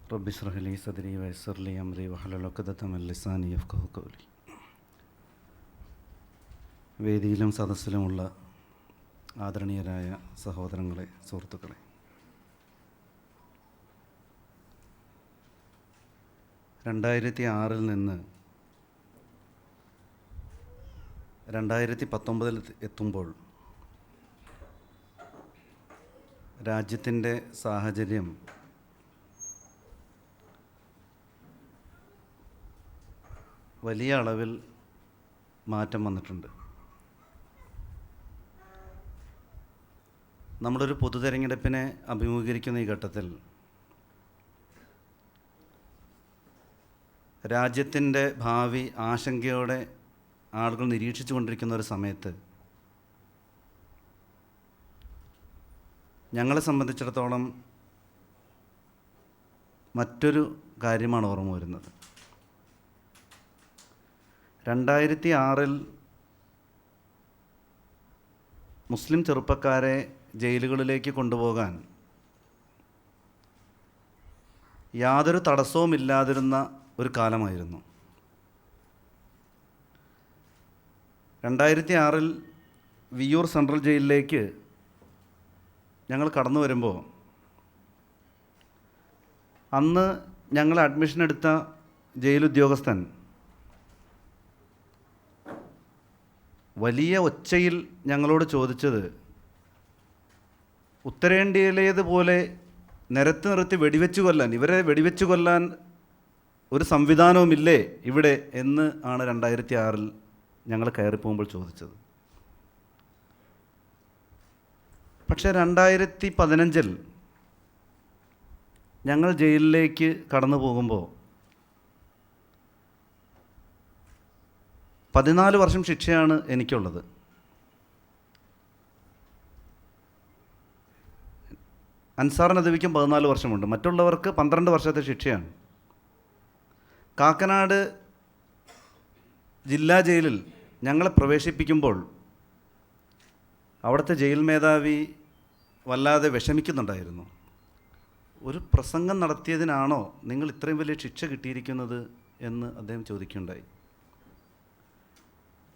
റബ്ബി ഇശ്റഹ് ലി സദ്രി വയസ്സിർ ലി അംരി വഹ്ലുൽ ഉഖ്ദത മിൻ ലിസാനി യഫ്ഖഹു ഖൗലി. വേദിയിലും സദസ്സിലുമുള്ള ആദരണീയരായ സഹോദരങ്ങളെ, സുഹൃത്തുക്കളെ, നിന്ന് 2019 എത്തുമ്പോൾ രാജ്യത്തിൻ്റെ സാഹചര്യം വലിയ അളവിൽ മാറ്റം വന്നിട്ടുണ്ട്. നമ്മളൊരു പൊതു തെരഞ്ഞെടുപ്പിനെ അഭിമുഖീകരിക്കുന്ന ഈ ഘട്ടത്തിൽ രാജ്യത്തിൻ്റെ ഭാവി ആശങ്കയോടെ ആളുകൾ നിരീക്ഷിച്ചു കൊണ്ടിരിക്കുന്ന ഒരു സമയത്ത് ഞങ്ങളെ സംബന്ധിച്ചിടത്തോളം മറ്റൊരു കാര്യമാണ് ഓർമ്മ വരുന്നത്. 2006 മുസ്ലിം ചെറുപ്പക്കാരെ ജയിലുകളിലേക്ക് കൊണ്ടുപോകാൻ യാതൊരു തടസ്സവുമില്ലാതിരുന്ന ഒരു കാലമായിരുന്നു. 2006 വിയ്യൂർ സെൻട്രൽ ജയിലിലേക്ക് ഞങ്ങൾ കടന്നു വരുമ്പോൾ അന്ന് ഞങ്ങൾ അഡ്മിഷൻ എടുത്ത ജയിലുദ്യോഗസ്ഥൻ വലിയ ഒച്ചയിൽ ഞങ്ങളോട് ചോദിച്ചത്, ഉത്തരേന്ത്യയിലേതുപോലെ നിരത്തി നിർത്തി വെടിവെച്ച് കൊല്ലാൻ, ഇവരെ വെടിവെച്ച് കൊല്ലാൻ ഒരു സംവിധാനവുമില്ലേ ഇവിടെ എന്ന് ആണ് 2006 ഞങ്ങൾ കയറിപ്പോകുമ്പോൾ ചോദിച്ചത്. പക്ഷേ 2015 ഞങ്ങൾ ജയിലിലേക്ക് കടന്നു പോകുമ്പോൾ 14 വർഷം ശിക്ഷയാണ് എനിക്കുള്ളത്. അൻസാർ നദവിക്കും 14 വർഷമുണ്ട്. മറ്റുള്ളവർക്ക് 12 വർഷത്തെ ശിക്ഷയാണ്. കാക്കനാട് ജില്ലാ ജയിലിൽ ഞങ്ങളെ പ്രവേശിപ്പിക്കുമ്പോൾ അവിടുത്തെ ജയിൽ മേധാവി വല്ലാതെ വിഷമിക്കുന്നുണ്ടായിരുന്നു. ഒരു പ്രസംഗം നടത്തിയതിനാണോ നിങ്ങൾ ഇത്രയും വലിയ ശിക്ഷ കിട്ടിയിരിക്കുന്നത് എന്ന് അദ്ദേഹം ചോദിക്കുകയുണ്ടായി.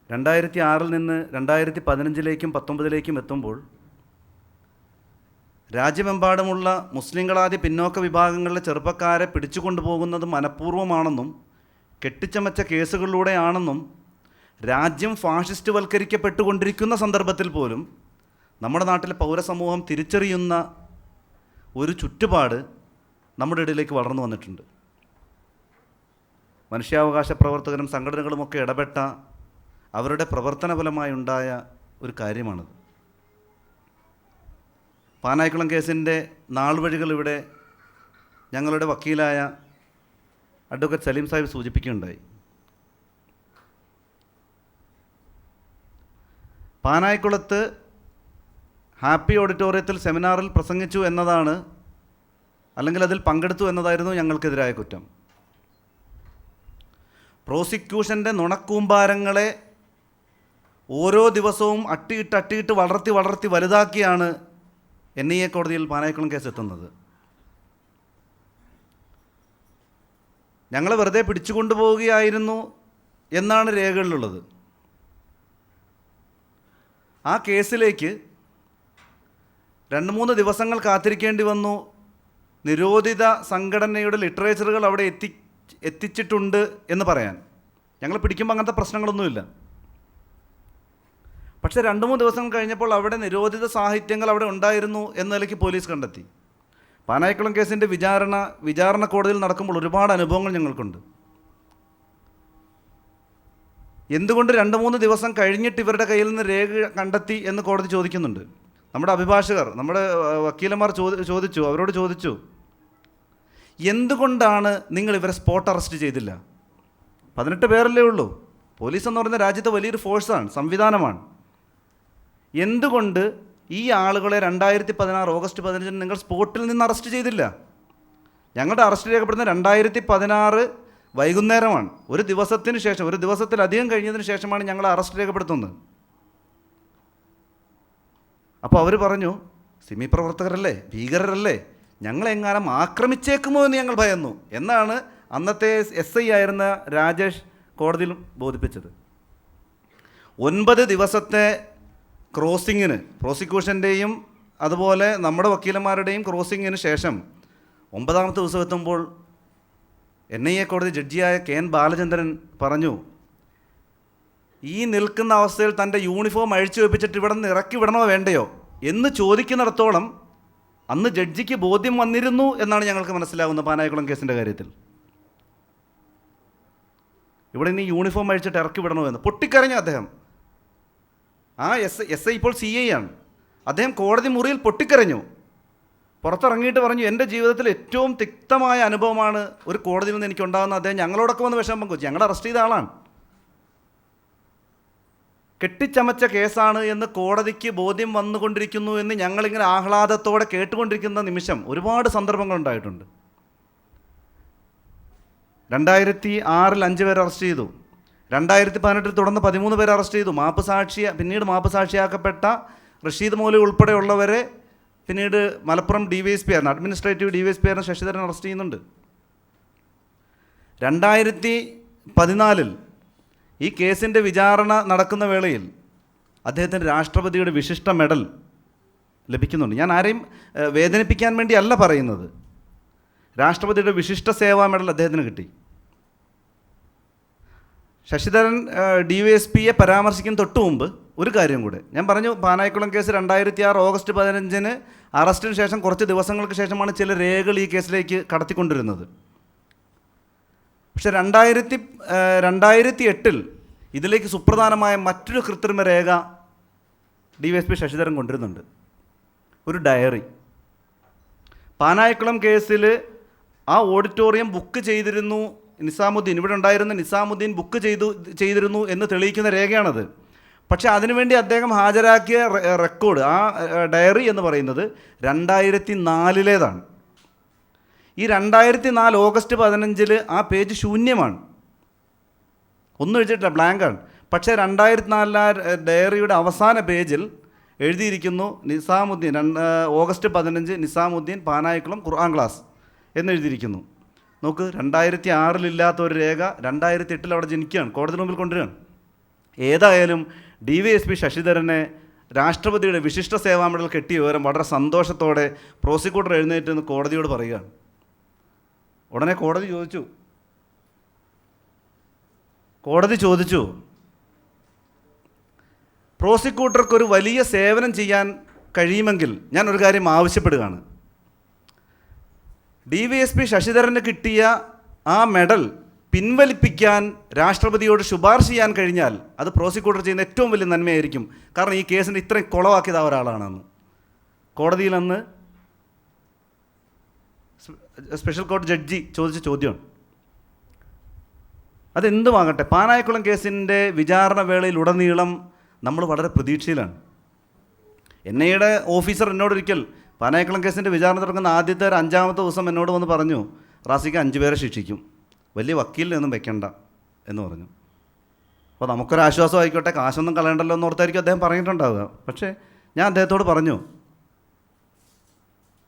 2006 നിന്ന് 2015 19 എത്തുമ്പോൾ രാജ്യമെമ്പാടുമുള്ള മുസ്ലിങ്ങളാദി പിന്നോക്ക വിഭാഗങ്ങളിലെ ചെറുപ്പക്കാരെ പിടിച്ചുകൊണ്ടുപോകുന്നത് മനഃപൂർവ്വമാണെന്നും കെട്ടിച്ചമച്ച കേസുകളിലൂടെയാണെന്നും രാജ്യം ഫാഷിസ്റ്റ് വൽക്കരിക്കപ്പെട്ടുകൊണ്ടിരിക്കുന്ന സന്ദർഭത്തിൽ പോലും നമ്മുടെ നാട്ടിലെ പൗരസമൂഹം തിരിച്ചറിയുന്ന ഒരു ചുറ്റുപാട് നമ്മുടെ ഇടയിലേക്ക് വളർന്നു വന്നിട്ടുണ്ട്. മനുഷ്യാവകാശ പ്രവർത്തകരും സംഘടനകളുമൊക്കെ ഇടപെട്ട അവരുടെ പ്രവർത്തനഫലമായി ഉണ്ടായ ഒരു കാര്യമാണത്. പാനായിക്കുളം കേസിൻ്റെ നാൾവഴികൾ ഇവിടെ ഞങ്ങളുടെ വക്കീലായ അഡ്വക്കേറ്റ് സലീം സാഹിബ് സൂചിപ്പിക്കുകയുണ്ടായി. പാനായിക്കുളത്ത് ഹാപ്പി ഓഡിറ്റോറിയത്തിൽ സെമിനാറിൽ പ്രസംഗിച്ചു എന്നതാണ്, അല്ലെങ്കിൽ അതിൽ പങ്കെടുത്തു എന്നതായിരുന്നു ഞങ്ങൾക്കെതിരായ കുറ്റം. പ്രോസിക്യൂഷൻ്റെ നുണക്കൂമ്പാരങ്ങളെ ഓരോ ദിവസവും അട്ടിയിട്ട് വളർത്തി വലുതാക്കിയാണ് NIA കോടതിയിൽ പാനായിക്കുളം കേസ് എത്തുന്നത്. ഞങ്ങളെ വെറുതെ പിടിച്ചുകൊണ്ടുപോവുകയായിരുന്നു എന്നാണ് രേഖകളിലുള്ളത്. ആ കേസിലേക്ക് 2-3 ദിവസങ്ങൾ കാത്തിരിക്കേണ്ടി വന്നു. നിരോധിത സംഘടനയുടെ ലിറ്ററേച്ചറുകൾ അവിടെ എത്തിച്ചിട്ടുണ്ട് എന്ന് പറയാൻ. ഞങ്ങൾ പിടിക്കുമ്പോൾ അങ്ങനത്തെ പ്രശ്നങ്ങളൊന്നുമില്ല. പക്ഷേ 2-3 ദിവസം കഴിഞ്ഞപ്പോൾ അവിടെ നിരോധിത സാഹിത്യങ്ങൾ അവിടെ ഉണ്ടായിരുന്നു എന്ന നിലയ്ക്ക് പോലീസ് കണ്ടെത്തി. പാനായിക്കുളം കേസിൻ്റെ വിചാരണ കോടതിയിൽ നടക്കുമ്പോൾ ഒരുപാട് അനുഭവങ്ങൾ ഞങ്ങൾക്കുണ്ട്. എന്തുകൊണ്ട് 2-3 ദിവസം കഴിഞ്ഞിട്ട് ഇവരുടെ കയ്യിൽ നിന്ന് രേഖ കണ്ടെത്തി എന്ന് കോടതി ചോദിക്കുന്നുണ്ട്. നമ്മുടെ അഭിഭാഷകർ, നമ്മുടെ വക്കീലന്മാർ അവരോട് ചോദിച്ചു, എന്തുകൊണ്ടാണ് നിങ്ങൾ ഇവരെ സ്പോട്ട് അറസ്റ്റ് ചെയ്തില്ല? 18 പേരല്ലേ ഉള്ളൂ. പോലീസ് എന്ന് പറയുന്ന രാജ്യത്തെ വലിയൊരു ഫോഴ്സാണ്, സംവിധാനമാണ്. എന്തുകൊണ്ട് ഈ ആളുകളെ 2016 ഓഗസ്റ്റ് 15 നിങ്ങൾ സ്പോട്ടിൽ നിന്ന് അറസ്റ്റ് ചെയ്തില്ല? ഞങ്ങളുടെ അറസ്റ്റ് രേഖപ്പെടുന്ന 2016 വൈകുന്നേരമാണ്. ഒരു ദിവസത്തിന് ശേഷം, ഒരു ദിവസത്തിലധികം കഴിഞ്ഞതിന് ശേഷമാണ് ഞങ്ങൾ അറസ്റ്റ് രേഖപ്പെടുത്തുന്നത്. അപ്പോൾ അവർ പറഞ്ഞു, സിമി പ്രവർത്തകരല്ലേ, ഭീകരരല്ലേ, ഞങ്ങളെങ്ങാനും ആക്രമിച്ചേക്കുമോ എന്ന് ഞങ്ങൾ ഭയന്നു എന്നാണ് അന്നത്തെ SI ആയിരുന്ന രാജേഷ് കോടതിയിൽ ബോധിപ്പിച്ചത്. 9 ദിവസത്തെ ക്രോസിങ്ങിന്, പ്രോസിക്യൂഷൻ്റെയും അതുപോലെ നമ്മുടെ വക്കീലന്മാരുടെയും ക്രോസിങ്ങിന് ശേഷം 9ാമത്തെ ദിവസം എത്തുമ്പോൾ NIA കോടതി ജഡ്ജിയായ KN ബാലചന്ദ്രൻ പറഞ്ഞു, ഈ നിൽക്കുന്ന അവസ്ഥയിൽ തൻ്റെ യൂണിഫോം അഴിച്ചു വെപ്പിച്ചിട്ട് ഇവിടെ നിന്ന് ഇറക്കി വിടണോ വേണ്ടയോ എന്ന് ചോദിക്കുന്നിടത്തോളം അന്ന് ജഡ്ജിക്ക് ബോധ്യം വന്നിരുന്നു എന്നാണ് ഞങ്ങൾക്ക് മനസ്സിലാവുന്നത്. പാനായിക്കുളം കേസിൻ്റെ കാര്യത്തിൽ ഇവിടെ ഇനി യൂണിഫോം അഴിച്ചിട്ട് ഇറക്കി വിടണോ എന്ന് പൊട്ടിക്കരഞ്ഞു അദ്ദേഹം. ആ SI ഇപ്പോൾ CI ആണ്. അദ്ദേഹം കോടതി മുറിയിൽ പൊട്ടിക്കരഞ്ഞു. പുറത്തിറങ്ങിയിട്ട് പറഞ്ഞു, എൻ്റെ ജീവിതത്തിൽ ഏറ്റവും തിക്തമായ അനുഭവമാണ് ഒരു കോടതിയിൽ നിന്ന് എനിക്കുണ്ടാകുന്ന. അദ്ദേഹം ഞങ്ങളോടൊക്കെ വന്ന് വിഷമം പങ്കുവച്ചു. ഞങ്ങളെ അറസ്റ്റ് ചെയ്ത ആളാണ്. കെട്ടിച്ചമച്ച കേസാണ് എന്ന് കോടതിക്ക് ബോധ്യം വന്നുകൊണ്ടിരിക്കുന്നു എന്ന് ഞങ്ങളിങ്ങനെ ആഹ്ലാദത്തോടെ കേട്ടുകൊണ്ടിരിക്കുന്ന നിമിഷം ഒരുപാട് സന്ദർഭങ്ങളുണ്ടായിട്ടുണ്ട്. 2006 5 പേരെ അറസ്റ്റ് ചെയ്തു. 2018 തുടർന്ന് 13 പേരെ അറസ്റ്റ് ചെയ്തു. പിന്നീട് മാപ്പ് സാക്ഷിയാക്കപ്പെട്ട റഷീദ് മൗലവി ഉൾപ്പെടെയുള്ളവരെ പിന്നീട് മലപ്പുറം DYSP ആയിരുന്നു, അഡ്മിനിസ്ട്രേറ്റീവ് DYSP ആയിരുന്ന ശശിധരൻ അറസ്റ്റ് ചെയ്യുന്നുണ്ട്. 2014 ഈ കേസിൻ്റെ വിചാരണ നടക്കുന്ന വേളയിൽ അദ്ദേഹത്തിന് രാഷ്ട്രപതിയുടെ വിശിഷ്ട മെഡൽ ലഭിക്കുന്നുണ്ട്. ഞാൻ ആരെയും വേദനിപ്പിക്കാൻ വേണ്ടിയല്ല പറയുന്നത്. രാഷ്ട്രപതിയുടെ വിശിഷ്ട സേവാ മെഡൽ അദ്ദേഹത്തിന് കിട്ടി. ശശിധരൻ DYSPയെ പരാമർശിക്കുന്ന തൊട്ട് മുമ്പ് ഒരു കാര്യം കൂടെ ഞാൻ പറഞ്ഞു. പാനായിക്കുളം കേസ് 2006 ഓഗസ്റ്റ് 15 അറസ്റ്റിന് ശേഷം കുറച്ച് ദിവസങ്ങൾക്ക് ശേഷമാണ് ചില രേഖകൾ ഈ കേസിലേക്ക് കടത്തിക്കൊണ്ടിരുന്നത്. പക്ഷേ 2008 ഇതിലേക്ക് സുപ്രധാനമായ മറ്റൊരു കൃത്രിമ രേഖ DYSP ശശിധരൻ കൊണ്ടിരുന്നുണ്ട്. ഒരു ഡയറി. പാനായിക്കുളം കേസിൽ ആ ഓഡിറ്റോറിയം ബുക്ക് ചെയ്തിരുന്നു നിസാമുദ്ദീൻ, ഇവിടെ ഉണ്ടായിരുന്ന നിസാമുദ്ദീൻ ബുക്ക് ചെയ്തിരുന്നു എന്ന് തെളിയിക്കുന്ന രേഖയാണത്. പക്ഷേ അതിനുവേണ്ടി അദ്ദേഹം ഹാജരാക്കിയ റെക്കോർഡ്, ആ ഡയറി എന്ന് പറയുന്നത് 2004 ഈ 2004 ഓഗസ്റ്റ് 15 ആ പേജ് ശൂന്യമാണ്, ഒന്നും എഴുതിയിട്ടില്ല, ബ്ലാങ്കാണ്. പക്ഷേ 2004 ഡയറിയുടെ അവസാന പേജിൽ എഴുതിയിരിക്കുന്നു നിസാമുദ്ദീൻ ഓഗസ്റ്റ് 15 നിസാമുദ്ദീൻ പാനായിക്കുളം ഖുർആൻ ക്ലാസ് എന്നെഴുതിയിരിക്കുന്നു. നോക്ക്, 2006 ഇല്ലാത്ത ഒരു രേഖ 2008 അവിടെ ജനിക്കുകയാണ്, കോടതി മുമ്പിൽ കൊണ്ടുവരികയാണ്. ഏതായാലും DYSP ശശിധരനെ രാഷ്ട്രപതിയുടെ വിശിഷ്ട സേവാ മെഡൽ കെട്ടിയ വിവരം വളരെ സന്തോഷത്തോടെ പ്രോസിക്യൂട്ടർ എഴുന്നേറ്റ് എന്ന് കോടതിയോട് പറയുകയാണ്. ഉടനെ കോടതി ചോദിച്ചു പ്രോസിക്യൂട്ടർക്കൊരു വലിയ സേവനം ചെയ്യാൻ കഴിയുമെങ്കിൽ ഞാൻ ഒരു കാര്യം ആവശ്യപ്പെടുകയാണ്. DYSP ശശിധരന് കിട്ടിയ ആ മെഡൽ പിൻവലിപ്പിക്കാൻ രാഷ്ട്രപതിയോട് ശുപാർശ ചെയ്യാൻ കഴിഞ്ഞാൽ അത് പ്രോസിക്യൂട്ടർ ചെയ്യുന്ന ഏറ്റവും വലിയ നന്മയായിരിക്കും. കാരണം ഈ കേസിൻ്റെ ഇത്രയും കുളവാക്കിയത് ഒരാളാണെന്ന് കോടതിയിൽ അന്ന് സ്പെഷ്യൽ കോർട്ട് ജഡ്ജി ചോദിച്ച ചോദ്യമാണ്. അതെന്തുമാകട്ടെ, പാനായിക്കുളം കേസിൻ്റെ വിചാരണ വേളയിലുടനീളം നമ്മൾ വളരെ പ്രതീക്ഷയിലാണ്. NIAയുടെ ഓഫീസർ എന്നോടൊരിക്കൽ പാനായിക്കുളം കേസിൻ്റെ വിചാരണ തുടങ്ങുന്ന ആദ്യത്തെ 5ാമത്തെ ദിവസം എന്നോട് വന്ന് പറഞ്ഞു, റാസിക്ക് 5 പേരെ ശിക്ഷിക്കും, വലിയ വക്കീലിനൊന്നും വെക്കണ്ട എന്ന് പറഞ്ഞു. അപ്പോൾ നമുക്കൊരാശ്വാസം ആയിക്കോട്ടെ, കാശൊന്നും കളയണ്ടല്ലോ എന്ന് ഓർത്തായിരിക്കും അദ്ദേഹം പറഞ്ഞിട്ടുണ്ടാവുക. പക്ഷേ ഞാൻ അദ്ദേഹത്തോട് പറഞ്ഞു,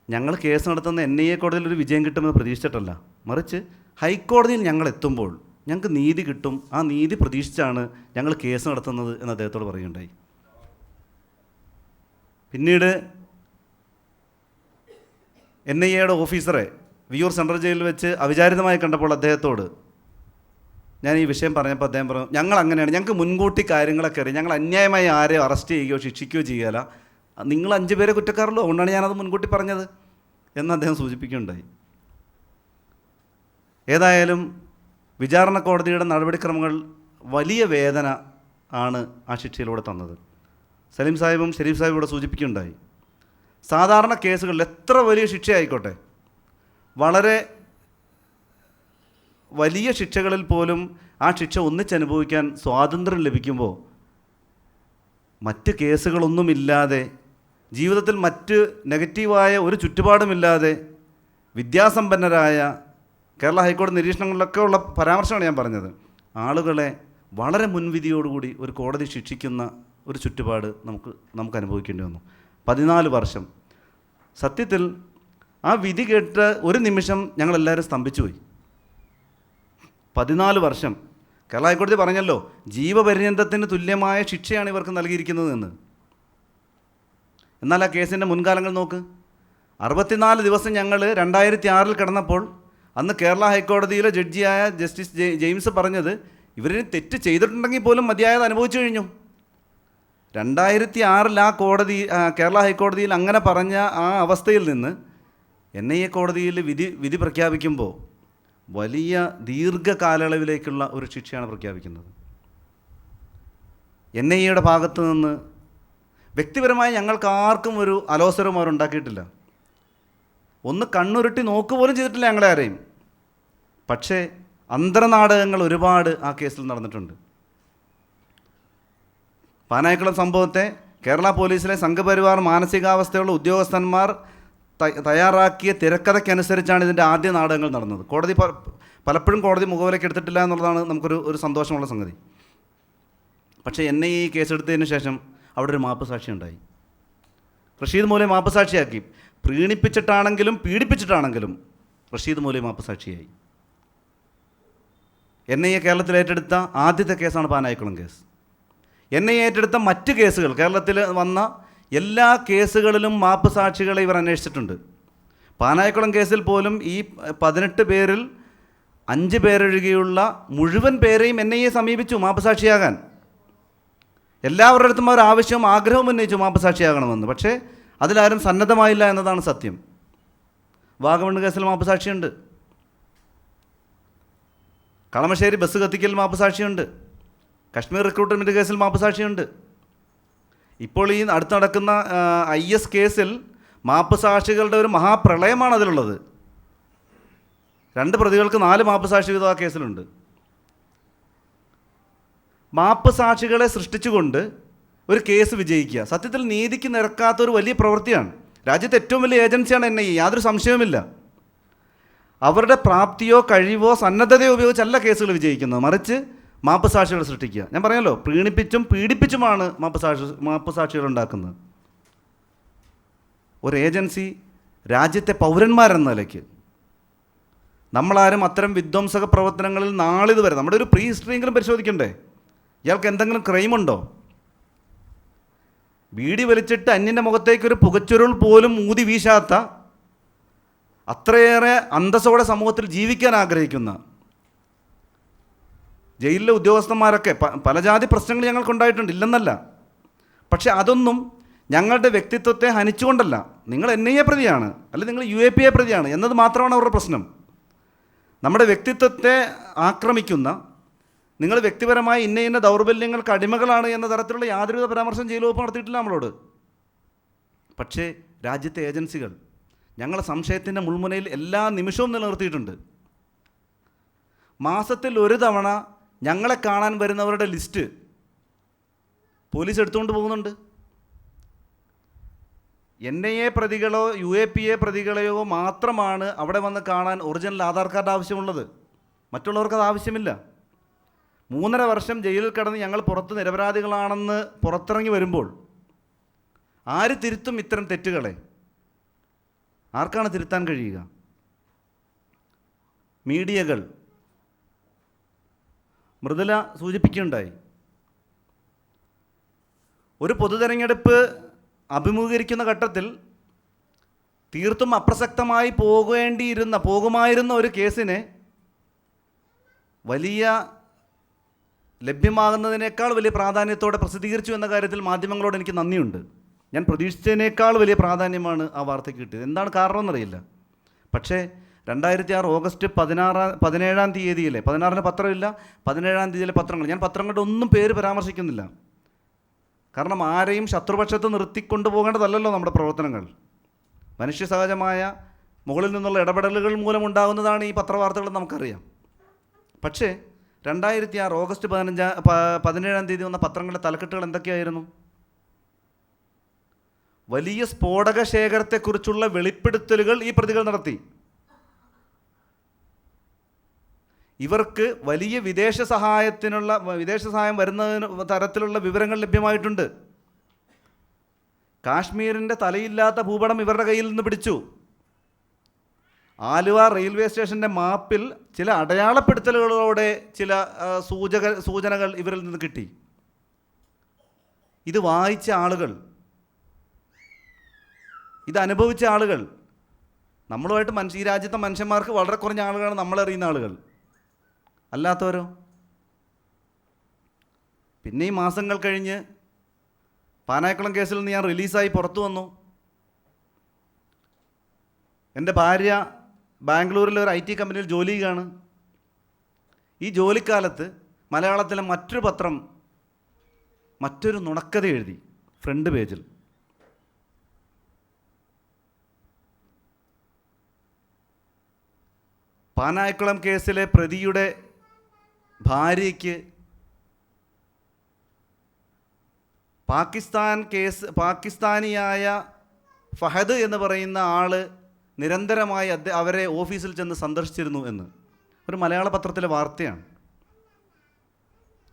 ഞങ്ങൾ കേസ് നടത്തുന്ന NIA കോടതിയിൽ ഒരു വിജയം കിട്ടുമെന്ന് പ്രതീക്ഷിച്ചിട്ടല്ല, മറിച്ച് ഹൈക്കോടതിയിൽ ഞങ്ങൾ എത്തുമ്പോൾ ഞങ്ങൾക്ക് നീതി കിട്ടും, ആ നീതി പ്രതീക്ഷിച്ചാണ് ഞങ്ങൾ കേസ് നടത്തുന്നത് എന്ന് അദ്ദേഹത്തോട് പറയുകയുണ്ടായി. പിന്നീട് NIAയുടെ ഓഫീസറെ വിയ്യൂർ സെൻട്രൽ ജയിലിൽ വെച്ച് അവിചാരിതമായി കണ്ടപ്പോൾ അദ്ദേഹത്തോട് ഞാൻ ഈ വിഷയം പറഞ്ഞപ്പോൾ അദ്ദേഹം പറഞ്ഞു, ഞങ്ങൾ അങ്ങനെയാണ്, ഞങ്ങൾക്ക് മുൻകൂട്ടി കാര്യങ്ങളൊക്കെ അറിയാം, ഞങ്ങൾ അന്യായമായി ആരെയും അറസ്റ്റ് ചെയ്യുകയോ ശിക്ഷിക്കുകയോ ചെയ്യുകയില്ല, നിങ്ങൾ 5 പേരെ കുറ്റക്കാരുള്ളൂ, അതുകൊണ്ടാണ് ഞാനത് മുൻകൂട്ടി പറഞ്ഞത് എന്ന് അദ്ദേഹം സൂചിപ്പിക്കുകയുണ്ടായി. ഏതായാലും വിചാരണ കോടതിയുടെ നടപടിക്രമങ്ങൾ വലിയ വേദന ആണ് ആ ശിക്ഷയിലൂടെ തന്നത്. സലീം സാഹിബും ഷെരീഫ് സാഹിബും ഇവിടെ സൂചിപ്പിക്കുകയുണ്ടായി. സാധാരണ കേസുകളിൽ എത്ര വലിയ ശിക്ഷയായിക്കോട്ടെ, വളരെ വലിയ ശിക്ഷകളിൽ പോലും ആ ശിക്ഷ ഒന്നിച്ചനുഭവിക്കാൻ സ്വാതന്ത്ര്യം ലഭിക്കുമ്പോൾ മറ്റ് കേസുകളൊന്നുമില്ലാതെ, ജീവിതത്തിൽ മറ്റ് നെഗറ്റീവായ ഒരു ചുറ്റുപാടുമില്ലാതെ വിദ്യാസമ്പന്നരായ, കേരള ഹൈക്കോടതി നിരീക്ഷണങ്ങളിലൊക്കെ ഉള്ള പരാമർശമാണ് ഞാൻ പറഞ്ഞത്, ആളുകളെ വളരെ മുൻവിധിയോടുകൂടി ഒരു കോടതി ശിക്ഷിക്കുന്ന ഒരു ചുറ്റുപാട് നമുക്ക് അനുഭവിക്കേണ്ടി വന്നു. 14 വർഷം. സത്യത്തിൽ ആ വിധി കേട്ട് ഒരു നിമിഷം ഞങ്ങളെല്ലാവരും സ്തംഭിച്ചു പോയി. 14 വർഷം കേരള ഹൈക്കോടതി പറഞ്ഞല്ലോ, ജീവപര്യന്തത്തിന് തുല്യമായ ശിക്ഷയാണ് ഇവർക്ക് നൽകിയിരിക്കുന്നത് എന്ന്. എന്നാൽ ആ കേസിൻ്റെ മുൻകാലങ്ങൾ നോക്ക്. 64 ദിവസം ഞങ്ങൾ 2006 കിടന്നപ്പോൾ അന്ന് കേരള ഹൈക്കോടതിയിലെ ജഡ്ജിയായ ജസ്റ്റിസ് ജെയിംസ് പറഞ്ഞത്, ഇവർ തെറ്റ് ചെയ്തിട്ടുണ്ടെങ്കിൽ പോലും മതിയായത് അനുഭവിച്ചു കഴിഞ്ഞു. 2006 ആ കേരള ഹൈക്കോടതിയിൽ അങ്ങനെ പറഞ്ഞ ആ അവസ്ഥയിൽ നിന്ന് NIA കോടതിയിൽ വിധി പ്രഖ്യാപിക്കുമ്പോൾ വലിയ ദീർഘകാലയളവിലേക്കുള്ള ഒരു ശിക്ഷയാണ് പ്രഖ്യാപിക്കുന്നത്. NIAയുടെ ഭാഗത്ത് നിന്ന് വ്യക്തിപരമായി ഞങ്ങൾക്ക് ആർക്കും ഒരു അലോസരവും അവരുണ്ടാക്കിയിട്ടില്ല. ഒന്ന് കണ്ണുരുട്ടി നോക്കുപോലും ചെയ്തിട്ടില്ല ഞങ്ങളെ ആരെയും. പക്ഷേ അന്തർനാടകങ്ങൾ ഒരുപാട് ആ കേസിൽ നടന്നിട്ടുണ്ട്. പാനായിക്കുളം സംഭവത്തെ കേരള പോലീസിലെ സംഘപരിവാർ മാനസികാവസ്ഥയുള്ള ഉദ്യോഗസ്ഥന്മാർ തയ്യാറാക്കിയ തിരക്കഥയ്ക്കനുസരിച്ചാണ് ഇതിൻ്റെ ആദ്യ നാടകങ്ങൾ നടന്നത്. കോടതി പലപ്പോഴും കോടതി മുഖവിലേക്ക് എടുത്തിട്ടില്ല എന്നുള്ളതാണ് നമുക്കൊരു സന്തോഷമുള്ള സംഗതി. പക്ഷേ NIA ഈ കേസെടുത്തതിന് ശേഷം അവിടെ ഒരു മാപ്പ് സാക്ഷി ഉണ്ടായി. റഷീദ് മൂലയെ മാപ്പ് സാക്ഷിയാക്കി. പ്രീണിപ്പിച്ചിട്ടാണെങ്കിലും പീഡിപ്പിച്ചിട്ടാണെങ്കിലും റഷീദ് മൂലയെ മാപ്പ് സാക്ഷിയായി. NIA കേരളത്തിൽ ഏറ്റെടുത്ത ആദ്യത്തെ കേസാണ് പാനായിക്കുളം കേസ്. NIA ഏറ്റെടുത്ത മറ്റ് കേസുകൾ, കേരളത്തിൽ വന്ന എല്ലാ കേസുകളിലും മാപ്പ് സാക്ഷികളെ ഇവർ അന്വേഷിച്ചിട്ടുണ്ട്. പാനായിക്കുളം കേസിൽ പോലും ഈ 18 പേരിൽ 5 പേരൊഴികെയുള്ള മുഴുവൻ പേരെയും NIA സമീപിച്ചു മാപ്പ് സാക്ഷിയാകാൻ. എല്ലാവരുടെ അടുത്തും അവർ ആവശ്യവും ആഗ്രഹവും ഉന്നയിച്ചു മാപ്പ് സാക്ഷിയാകണമെന്ന്. പക്ഷേ അതിലാരും സന്നദ്ധമായില്ല എന്നതാണ് സത്യം. വാഗമൺ കേസിൽ മാപ്പ് സാക്ഷിയുണ്ട്. കളമശ്ശേരി ബസ് കത്തിക്കൽ മാപ്പ് സാക്ഷിയുണ്ട്. കശ്മീർ റിക്രൂട്ട്മെൻറ്റ് കേസിൽ മാപ്പ് സാക്ഷിയുണ്ട്. ഇപ്പോൾ ഈ അടുത്ത് നടക്കുന്ന IS കേസിൽ മാപ്പ് സാക്ഷികളുടെ ഒരു മഹാപ്രളയമാണ് അതിലുള്ളത്. 2 പ്രതികൾക്ക് 4 മാപ്പ് സാക്ഷി വീതം ആ കേസിലുണ്ട്. മാപ്പ് സാക്ഷികളെ സൃഷ്ടിച്ചുകൊണ്ട് ഒരു കേസ് വിജയിക്കുക സത്യത്തിൽ നീതിക്ക് നിരക്കാത്തൊരു വലിയ പ്രവൃത്തിയാണ്. രാജ്യത്തെ ഏറ്റവും വലിയ ഏജൻസിയാണ് NIA, യാതൊരു സംശയവുമില്ല. അവരുടെ പ്രാപ്തിയോ കഴിവോ സന്നദ്ധതയോ ഉപയോഗിച്ചല്ല കേസുകൾ വിജയിക്കുന്നത്, മറിച്ച് മാപ്പ് സാക്ഷികൾ സൃഷ്ടിക്കുക. ഞാൻ പറഞ്ഞല്ലോ, പ്രീണിപ്പിച്ചും പീഡിപ്പിച്ചുമാണ് മാപ്പ് സാക്ഷികൾ ഉണ്ടാക്കുന്നത്. ഒരു ഏജൻസി രാജ്യത്തെ പൗരന്മാരെന്ന നിലയ്ക്ക് നമ്മളാരും അത്തരം വിധ്വംസക പ്രവർത്തനങ്ങളിൽ നാളിതുവരെ നമ്മുടെ ഒരു പ്രീ ഹിസ്റ്ററിയെങ്കിലും പരിശോധിക്കണ്ടേ? ഇയാൾക്ക് എന്തെങ്കിലും ക്രൈമുണ്ടോ? ബീഡി വലിച്ചിട്ട് അന്യൻ്റെ മുഖത്തേക്കൊരു പുകച്ചുരുൾ പോലും ഊതി വീശാത്ത, അത്രയേറെ അന്തസ്സോടെ സമൂഹത്തിൽ ജീവിക്കാൻ ആഗ്രഹിക്കുന്ന ജയിലിലെ ഉദ്യോഗസ്ഥന്മാരൊക്കെ പല ജാതി പ്രശ്നങ്ങൾ ഞങ്ങൾക്കുണ്ടായിട്ടുണ്ട്, ഇല്ലെന്നല്ല. പക്ഷേ അതൊന്നും ഞങ്ങളുടെ വ്യക്തിത്വത്തെ ഹനിച്ചുകൊണ്ടല്ല. നിങ്ങൾ NIA പ്രതിയാണ്, അല്ലെങ്കിൽ നിങ്ങൾ UAPA പ്രതിയാണ് എന്നത് മാത്രമാണ് അവരുടെ പ്രശ്നം. നമ്മുടെ വ്യക്തിത്വത്തെ ആക്രമിക്കുന്ന, നിങ്ങൾ വ്യക്തിപരമായി ഇന്ന ദൗർബല്യങ്ങൾക്ക് അടിമകളാണ് എന്ന തരത്തിലുള്ള യാതൊരുവിധ പരാമർശം ജയിൽ വകുപ്പ് നടത്തിയിട്ടില്ല നമ്മളോട്. പക്ഷേ രാജ്യത്തെ ഏജൻസികൾ ഞങ്ങളെ സംശയത്തിൻ്റെ മുൾമുനയിൽ എല്ലാ നിമിഷവും നിലനിർത്തിയിട്ടുണ്ട്. മാസത്തിൽ ഒരു തവണ ഞങ്ങളെ കാണാൻ വരുന്നവരുടെ ലിസ്റ്റ് പോലീസ് എടുത്തുകൊണ്ട് പോകുന്നുണ്ട്. NIA പ്രതികളോ UAPA പ്രതികളെയോ മാത്രമാണ് അവിടെ വന്ന് കാണാൻ ഒറിജിനൽ ആധാർ കാർഡ് ആവശ്യമുള്ളത്. മറ്റുള്ളവർക്ക് അത് ആവശ്യമില്ല. 3.5 വർഷം ജയിലിൽ കിടന്ന് ഞങ്ങൾ പുറത്ത് നിരപരാധികളാണെന്ന് പുറത്തിറങ്ങി വരുമ്പോൾ ആര് തിരുത്തും ഇത്തരം തെറ്റുകളെ? ആർക്കാണ് തിരുത്താൻ കഴിയുക? മീഡിയകൾ. മൃദുല സൂചിപ്പിക്കുകയുണ്ടായി, ഒരു പൊതുതെരഞ്ഞെടുപ്പ് അഭിമുഖീകരിക്കുന്ന ഘട്ടത്തിൽ തീർത്തും അപ്രസക്തമായി പോകുമായിരുന്ന ഒരു കേസിനെ വലിയ ലഭ്യമാകുന്നതിനേക്കാൾ വലിയ പ്രാധാന്യത്തോടെ പ്രസിദ്ധീകരിച്ചു എന്ന കാര്യത്തിൽ മാധ്യമങ്ങളോട് എനിക്ക് നന്ദിയുണ്ട്. ഞാൻ പ്രതീക്ഷിച്ചതിനേക്കാൾ വലിയ പ്രാധാന്യമാണ് ആ വാർത്തയ്ക്ക് കിട്ടിയത്. എന്താണ് കാരണമെന്നറിയില്ല. പക്ഷേ 2006 ഓഗസ്റ്റ് 17-ാം തീയതിയിലെ, 16-ന് പത്രമില്ല, 17-ാം തീയതിയിലെ പത്രങ്ങൾ, ഞാൻ പത്രങ്ങളുടെ ഒന്നും പേര് പരാമർശിക്കുന്നില്ല. കാരണം ആരെയും ശത്രുപക്ഷത്ത് നിർത്തിക്കൊണ്ടു പോകേണ്ടതല്ലല്ലോ നമ്മുടെ പ്രവർത്തനങ്ങൾ. മനുഷ്യ സഹജമായ മുകളിൽ നിന്നുള്ള ഇടപെടലുകൾ മൂലമുണ്ടാകുന്നതാണ് ഈ പത്രവാർത്തകൾ, നമുക്കറിയാം. പക്ഷേ 2006 ഓഗസ്റ്റ് 17-ാം തീയതി വന്ന പത്രങ്ങളുടെ തലക്കെട്ടുകൾ എന്തൊക്കെയായിരുന്നു? വലിയ സ്ഫോടക ശേഖരത്തെക്കുറിച്ചുള്ള വെളിപ്പെടുത്തലുകൾ ഈ പ്രതികൾ നടത്തി. ഇവർക്ക് വലിയ വിദേശ സഹായം വരുന്നതിന് തരത്തിലുള്ള വിവരങ്ങൾ ലഭ്യമായിട്ടുണ്ട്. കാശ്മീരിൻ്റെ തലയില്ലാത്ത ഭൂപടം ഇവരുടെ കയ്യിൽ നിന്ന് പിടിച്ചു. ആലുവ റെയിൽവേ സ്റ്റേഷൻ്റെ മാപ്പിൽ ചില അടയാളപ്പെടുത്തലുകളോടെ ചില സൂചനകൾ ഇവരിൽ നിന്ന് കിട്ടി. ഇത് വായിച്ച ആളുകൾ, ഇത് അനുഭവിച്ച ആളുകൾ, നമ്മളുമായിട്ട് ഈ രാജ്യത്തെ മനുഷ്യന്മാർക്ക് വളരെ കുറഞ്ഞ ആളുകളാണ് നമ്മളറിയുന്ന ആളുകൾ. അല്ലാത്തവരോ? പിന്നെ ഈ മാസങ്ങൾ കഴിഞ്ഞ് പാനായിക്കുളം കേസിൽ നിന്ന് ഞാൻ റിലീസായി പുറത്തു വന്നു. എൻ്റെ ഭാര്യ ബാംഗ്ലൂരിലെ ഒരു IT കമ്പനിയിൽ ജോലി ചെയ്യുകയാണ്. ഈ ജോലിക്കാലത്ത് മലയാളത്തിലെ മറ്റൊരു പത്രം മറ്റൊരു നുണക്കഥ എഴുതി ഫ്രണ്ട് പേജിൽ. പാനായിക്കുളം കേസിലെ പ്രതിയുടെ ഭാര്യയ്ക്ക് പാകിസ്ഥാനിയായ ഫഹദ് എന്ന് പറയുന്ന ആൾ നിരന്തരമായി അവരെ ഓഫീസിൽ ചെന്ന് സന്ദർശിച്ചിരുന്നു എന്ന് ഒരു മലയാള പത്രത്തിലെ വാർത്തയാണ്.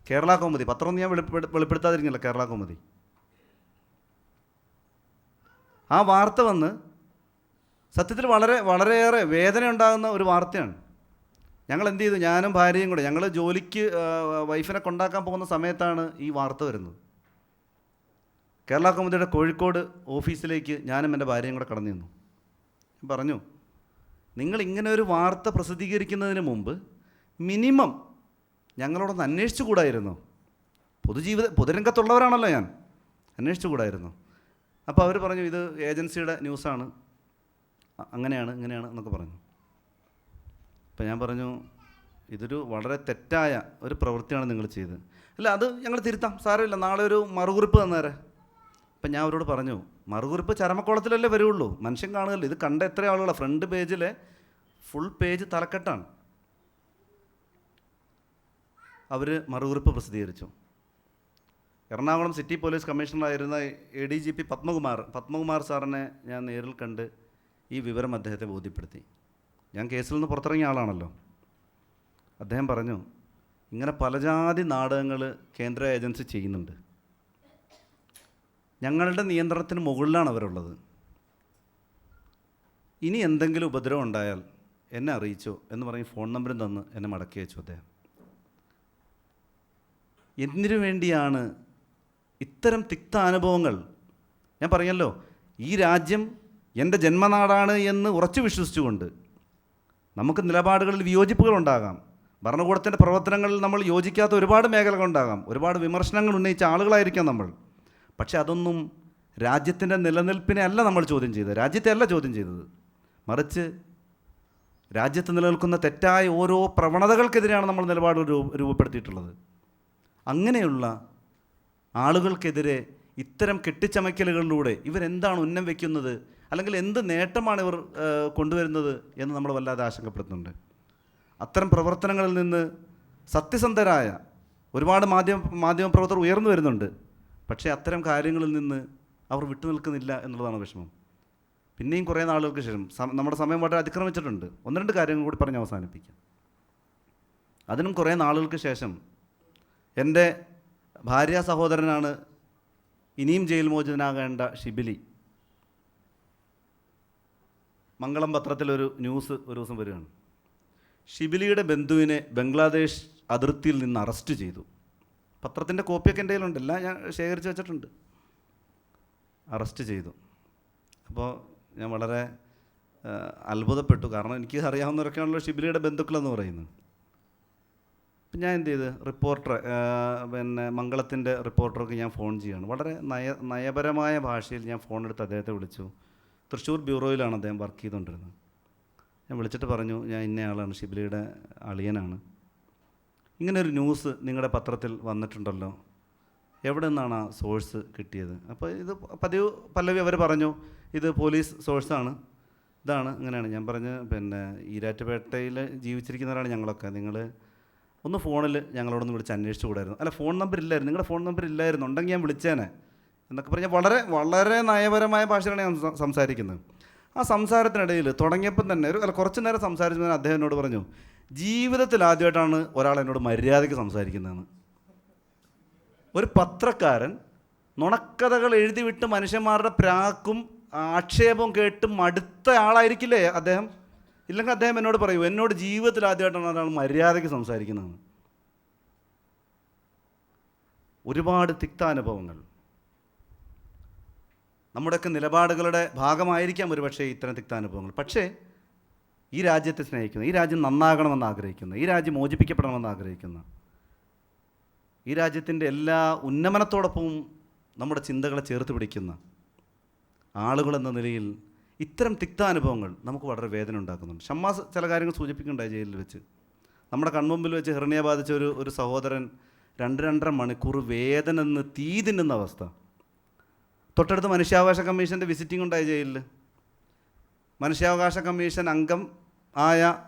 കേരള കൗമുദി പത്രമൊന്നും ഞാൻ വെളിപ്പെടുത്താതിരിക്കില്ല. കേരള കൗമുദി ആ വാർത്ത വന്ന് സത്യത്തിൽ വളരെയേറെ വേദന ഉണ്ടാകുന്ന ഒരു വാർത്തയാണ്. ഞങ്ങൾ എന്ത് ചെയ്തു, ഞാനും ഭാര്യയും കൂടെ, ഞങ്ങൾ ജോലിക്ക് വൈഫിനെ കൊണ്ടാക്കാൻ പോകുന്ന സമയത്താണ് ഈ വാർത്ത വരുന്നത്. കേരള കൗമുദിയുടെ കോഴിക്കോട് ഓഫീസിലേക്ക് ഞാനും എൻ്റെ ഭാര്യയും കൂടെ കടന്നു ചെന്നു. പറഞ്ഞു, നിങ്ങൾ ഇങ്ങനെ ഒരു വാർത്ത പ്രസിദ്ധീകരിക്കുന്നതിന് മുമ്പ് മിനിമം ഞങ്ങളോടൊന്ന് അന്വേഷിച്ചു കൂടായിരുന്നോ? പൊതുരംഗത്തുള്ളവരാണല്ലോ ഞാൻ, അന്വേഷിച്ചു കൂടായിരുന്നു? അപ്പോൾ അവർ പറഞ്ഞു, ഇത് ഏജൻസിയുടെ ന്യൂസാണ്, അങ്ങനെയാണ് ഇങ്ങനെയാണ് എന്നൊക്കെ പറഞ്ഞു. അപ്പോൾ ഞാൻ പറഞ്ഞു, ഇതൊരു വളരെ തെറ്റായ ഒരു പ്രവൃത്തിയാണ് നിങ്ങൾ ചെയ്തത്. അല്ല, അത് ഞങ്ങൾ തിരുത്താം, സാരമില്ല, നാളെ ഒരു മറുകുറിപ്പ് തന്നേരെ. അപ്പം ഞാൻ അവരോട് പറഞ്ഞു, മറുകുറിപ്പ് ചരമക്കോളത്തിലല്ലേ വരുള്ളൂ, മനുഷ്യൻ കാണുകയല്ലോ. ഇത് കണ്ട എത്ര ആളുകളാണ്? ഫ്രണ്ട് പേജിലെ ഫുൾ പേജ് തലക്കെട്ടാണ്. അവർ മറുകുറിപ്പ് പ്രസിദ്ധീകരിച്ചു. എറണാകുളം സിറ്റി പോലീസ് കമ്മീഷണറായിരുന്ന ADGP പത്മകുമാർ സാറിനെ ഞാൻ നേരിൽ കണ്ട് ഈ വിവരം അദ്ദേഹത്തെ ബോധ്യപ്പെടുത്തി. ഞാൻ കേസിൽ നിന്ന് പുറത്തിറങ്ങിയ ആളാണല്ലോ. അദ്ദേഹം പറഞ്ഞു, ഇങ്ങനെ പലജാതി നാടകങ്ങൾ കേന്ദ്ര ഏജൻസി ചെയ്യുന്നുണ്ട്, ഞങ്ങളുടെ നിയന്ത്രണത്തിന് മുകളിലാണ് അവരുള്ളത്. ഇനി എന്തെങ്കിലും ഉപദ്രവം ഉണ്ടായാൽ എന്നെ അറിയിച്ചോ എന്ന് പറഞ്ഞ് ഫോൺ നമ്പറും തന്ന് എന്നെ മടക്കി വെച്ചു അദ്ദേഹം. എന്തിനു വേണ്ടിയാണ് ഇത്തരം തിക്താനുഭവങ്ങൾ? ഞാൻ പറഞ്ഞല്ലോ, ഈ രാജ്യം എൻ്റെ ജന്മനാടാണ് എന്ന് ഉറച്ചു വിശ്വസിച്ചുകൊണ്ട് നമുക്ക് നിലപാടുകളിൽ വിയോജിപ്പുകളുണ്ടാകാം, ഭരണകൂടത്തിൻ്റെ പ്രവർത്തനങ്ങളിൽ നമ്മൾ യോജിക്കാത്ത ഒരുപാട് മേഖലകളുണ്ടാകാം, ഒരുപാട് വിമർശനങ്ങൾ ഉന്നയിച്ച ആളുകളായിരിക്കാം നമ്മൾ. പക്ഷെ അതൊന്നും രാജ്യത്തിൻ്റെ നിലനിൽപ്പിനെ അല്ല നമ്മൾ ചോദ്യം ചെയ്തത്, രാജ്യത്തെ അല്ല ചോദ്യം ചെയ്തത്. മറിച്ച് രാജ്യത്ത് നിലനിൽക്കുന്ന തെറ്റായ ഓരോ പ്രവണതകൾക്കെതിരെയാണ് നമ്മൾ നിലപാട് രൂപപ്പെടുത്തിയിട്ടുള്ളത്. അങ്ങനെയുള്ള ആളുകൾക്കെതിരെ ഇത്തരം കെട്ടിച്ചമയ്ക്കലുകളിലൂടെ ഇവരെന്താണ് ഉന്നം വയ്ക്കുന്നത്, അല്ലെങ്കിൽ എന്ത് നേട്ടമാണ് ഇവർ കൊണ്ടുവരുന്നത് എന്ന് നമ്മൾ വല്ലാതെ ആശങ്കപ്പെടുത്തുന്നുണ്ട്. അത്തരം പ്രവർത്തനങ്ങളിൽ നിന്ന് സത്യസന്ധരായ ഒരുപാട് മാധ്യമപ്രവർത്തകർ ഉയർന്നു വരുന്നുണ്ട്. പക്ഷേ അത്തരം കാര്യങ്ങളിൽ നിന്ന് അവർ വിട്ടുനിൽക്കുന്നില്ല എന്നുള്ളതാണ് വിഷമം. പിന്നെയും കുറേ നാളുകൾക്ക് ശേഷം നമ്മുടെ സമയം വളരെ അതിക്രമിച്ചിട്ടുണ്ട്. 1-2 കാര്യങ്ങൾ കൂടി പറഞ്ഞ് അവസാനിപ്പിക്കാം. അതിനും കുറേ നാളുകൾക്ക് ശേഷം എൻ്റെ ഭാര്യ സഹോദരനാണ് ഇനിയും ജയിൽ മോചിതനാകേണ്ട ഷിബിലി. മംഗളം പത്രത്തിലൊരു ന്യൂസ് ഒരു ദിവസം വരികയാണ്, ഷിബിലിയുടെ ബന്ധുവിനെ ബംഗ്ലാദേശ് അതിർത്തിയിൽ നിന്ന് അറസ്റ്റ് ചെയ്തു. പത്രത്തിൻ്റെ കോപ്പിയൊക്കെ എൻ്റെ കയ്യിലുണ്ട്, എല്ലാം ഞാൻ ശേഖരിച്ച് വെച്ചിട്ടുണ്ട്. അറസ്റ്റ് ചെയ്തു. അപ്പോൾ ഞാൻ വളരെ അത്ഭുതപ്പെട്ടു. കാരണം എനിക്ക് അറിയാവുന്നവരൊക്കെയാണല്ലോ ഷിബിലിയുടെ ബന്ധുക്കളെന്ന് പറയുന്നത്. അപ്പം ഞാൻ എന്ത് ചെയ്ത്, മംഗളത്തിൻ്റെ റിപ്പോർട്ടർക്ക് ഞാൻ ഫോൺ ചെയ്യുകയാണ്. വളരെ നയപരമായ ഭാഷയിൽ ഞാൻ ഫോൺ എടുത്ത് അദ്ദേഹത്തെ വിളിച്ചു. തൃശ്ശൂർ ബ്യൂറോയിലാണ് അദ്ദേഹം വർക്ക് ചെയ്തുകൊണ്ടിരുന്നത്. ഞാൻ വിളിച്ചിട്ട് പറഞ്ഞു, ഞാൻ ഇന്നയാളാണ്, ഷിബിലിയുടെ അളിയനാണ്. ഇങ്ങനൊരു ന്യൂസ് നിങ്ങളുടെ പത്രത്തിൽ വന്നിട്ടുണ്ടല്ലോ, എവിടെ നിന്നാണ് ആ സോഴ്സ് കിട്ടിയത്? അപ്പോൾ ഇത് പല്ലവി അവർ പറഞ്ഞു, ഇത് പോലീസ് സോഴ്സാണ്, ഇതാണ് ഇങ്ങനെയാണ്. ഞാൻ പറഞ്ഞ്, ഈരാറ്റുപേട്ടയിൽ ജീവിച്ചിരിക്കുന്നവരാണ് ഞങ്ങളൊക്കെ, നിങ്ങൾ ഒന്ന് ഫോണിൽ ഞങ്ങളോടൊന്ന് വിളിച്ച് അന്വേഷിച്ചു കൂടായിരുന്നു. അല്ല, ഫോൺ നമ്പർ ഇല്ലായിരുന്നു, നിങ്ങളുടെ ഫോൺ നമ്പർ ഇല്ലായിരുന്നു, ഉണ്ടെങ്കിൽ ഞാൻ വിളിച്ചേനെ എന്നൊക്കെ പറഞ്ഞാൽ വളരെ നയപരമായ ഭാഷയിലാണ് ഞാൻ സംസാരിക്കുന്നത്. ആ സംസാരത്തിനിടയിൽ തുടങ്ങിയപ്പം തന്നെ കുറച്ച് നേരം സംസാരിച്ചതിന് അദ്ദേഹം എന്നോട് പറഞ്ഞു, ജീവിതത്തിൽ ആദ്യമായിട്ടാണ് ഒരാൾ എന്നോട് മര്യാദയ്ക്ക് സംസാരിക്കുന്നതെന്ന്. ഒരു പത്രക്കാരൻ നുണക്കഥകൾ എഴുതി വിട്ട് മനുഷ്യന്മാരുടെ പ്രാക്കും ആക്ഷേപവും കേട്ട് മടുത്ത ആളായിരിക്കില്ലേ അദ്ദേഹം? ഇല്ലെങ്കിൽ അദ്ദേഹം എന്നോട് പറയൂ, എന്നോട് ജീവിതത്തിൽ ആദ്യമായിട്ടാണ് ഒരാൾ മര്യാദയ്ക്ക് സംസാരിക്കുന്നത്. ഒരുപാട് തിക്താനുഭവങ്ങൾ. നമ്മുടെയൊക്കെ നിലപാടുകളുടെ ഭാഗമായിരിക്കാം ഒരുപക്ഷെ ഇത്തരം തിക്താനുഭവങ്ങൾ. പക്ഷേ ഈ രാജ്യത്തെ സ്നേഹിക്കുന്ന, ഈ രാജ്യം നന്നാകണമെന്ന് ആഗ്രഹിക്കുന്ന, ഈ രാജ്യം മോചിപ്പിക്കപ്പെടണമെന്ന് ആഗ്രഹിക്കുന്ന, ഈ രാജ്യത്തിൻ്റെ എല്ലാ ഉന്നമനത്തോടൊപ്പവും നമ്മുടെ ചിന്തകളെ ചേർത്ത് പിടിക്കുന്ന ആളുകളെന്ന നിലയിൽ ഇത്തരം തിക്താനുഭവങ്ങൾ നമുക്ക് വളരെ വേദന ഉണ്ടാക്കുന്നുണ്ട്. ഷമ്മാസ് ചില കാര്യങ്ങൾ സൂചിപ്പിക്കുന്നുണ്ടായി ജയിലിൽ വെച്ച്. നമ്മുടെ കൺമുമ്പിൽ വെച്ച് ഹെർണിയ ബാധിച്ച ഒരു സഹോദരൻ 2-2.5 മണിക്കൂർ വേദന നിന്ന് തീ തിന്നുന്ന അവസ്ഥ. തൊട്ടടുത്ത് മനുഷ്യാവകാശ കമ്മീഷൻ്റെ വിസിറ്റിംഗ് ഉണ്ടായി ജയിലിൽ. മനുഷ്യാവകാശ കമ്മീഷൻ അംഗം ആയ